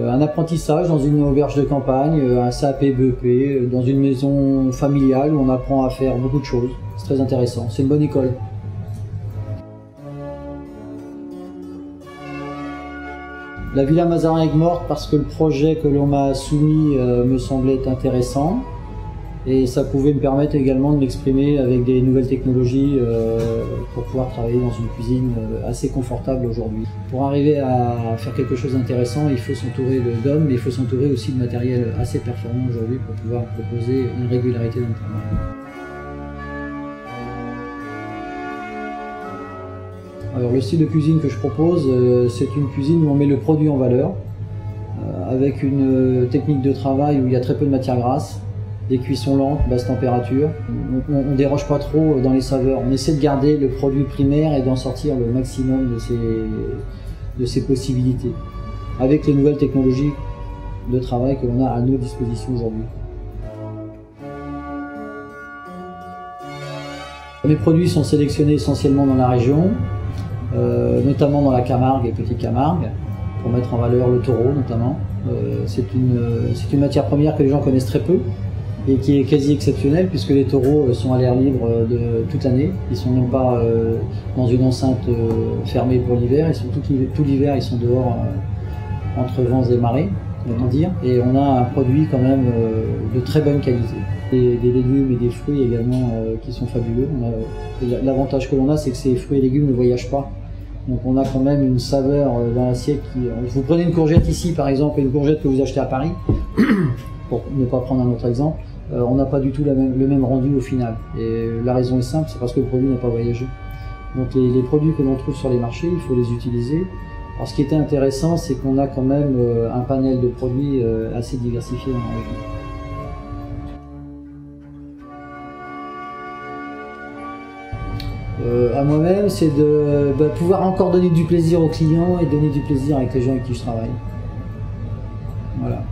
Un apprentissage dans une auberge de campagne, un CAP BEP, dans une maison familiale où on apprend à faire beaucoup de choses. C'est très intéressant, c'est une bonne école. La Villa Mazarin Aigues-Mortes parce que le projet que l'on m'a soumis me semblait intéressant et ça pouvait me permettre également de m'exprimer avec des nouvelles technologies pour pouvoir travailler dans une cuisine assez confortable aujourd'hui. Pour arriver à faire quelque chose d'intéressant, il faut s'entourer d'hommes, mais il faut s'entourer aussi de matériel assez performant aujourd'hui pour pouvoir proposer une régularité dans le travail. Alors le style de cuisine que je propose, c'est une cuisine où on met le produit en valeur, avec une technique de travail où il y a très peu de matière grasse, des cuissons lentes, basse température. On ne déroge pas trop dans les saveurs, on essaie de garder le produit primaire et d'en sortir le maximum de ses possibilités, avec les nouvelles technologies de travail que l'on a à nos dispositions aujourd'hui. Mes produits sont sélectionnés essentiellement dans la région, notamment dans la Camargue et Petite Camargue, pour mettre en valeur le taureau notamment. C'est une matière première que les gens connaissent très peu et qui est quasi exceptionnelle puisque les taureaux sont à l'air libre toute l'année. Ils ne sont même pas dans une enceinte fermée pour l'hiver, tout l'hiver ils sont dehors entre vents et marées, on va dire. Et on a un produit quand même de très bonne qualité. Des légumes et des fruits également qui sont fabuleux. L'avantage que l'on a, c'est que ces fruits et légumes ne voyagent pas. Donc on a quand même une saveur dans l'assiette qui... Vous prenez une courgette ici par exemple et une courgette que vous achetez à Paris, pour ne pas prendre un autre exemple, on n'a pas du tout le même rendu au final. Et la raison est simple, c'est parce que le produit n'a pas voyagé. Donc les produits que l'on trouve sur les marchés, il faut les utiliser. Alors ce qui était intéressant, c'est qu'on a quand même un panel de produits assez diversifié dans la région. À moi-même, c'est de pouvoir encore donner du plaisir aux clients et donner du plaisir avec les gens avec qui je travaille. Voilà.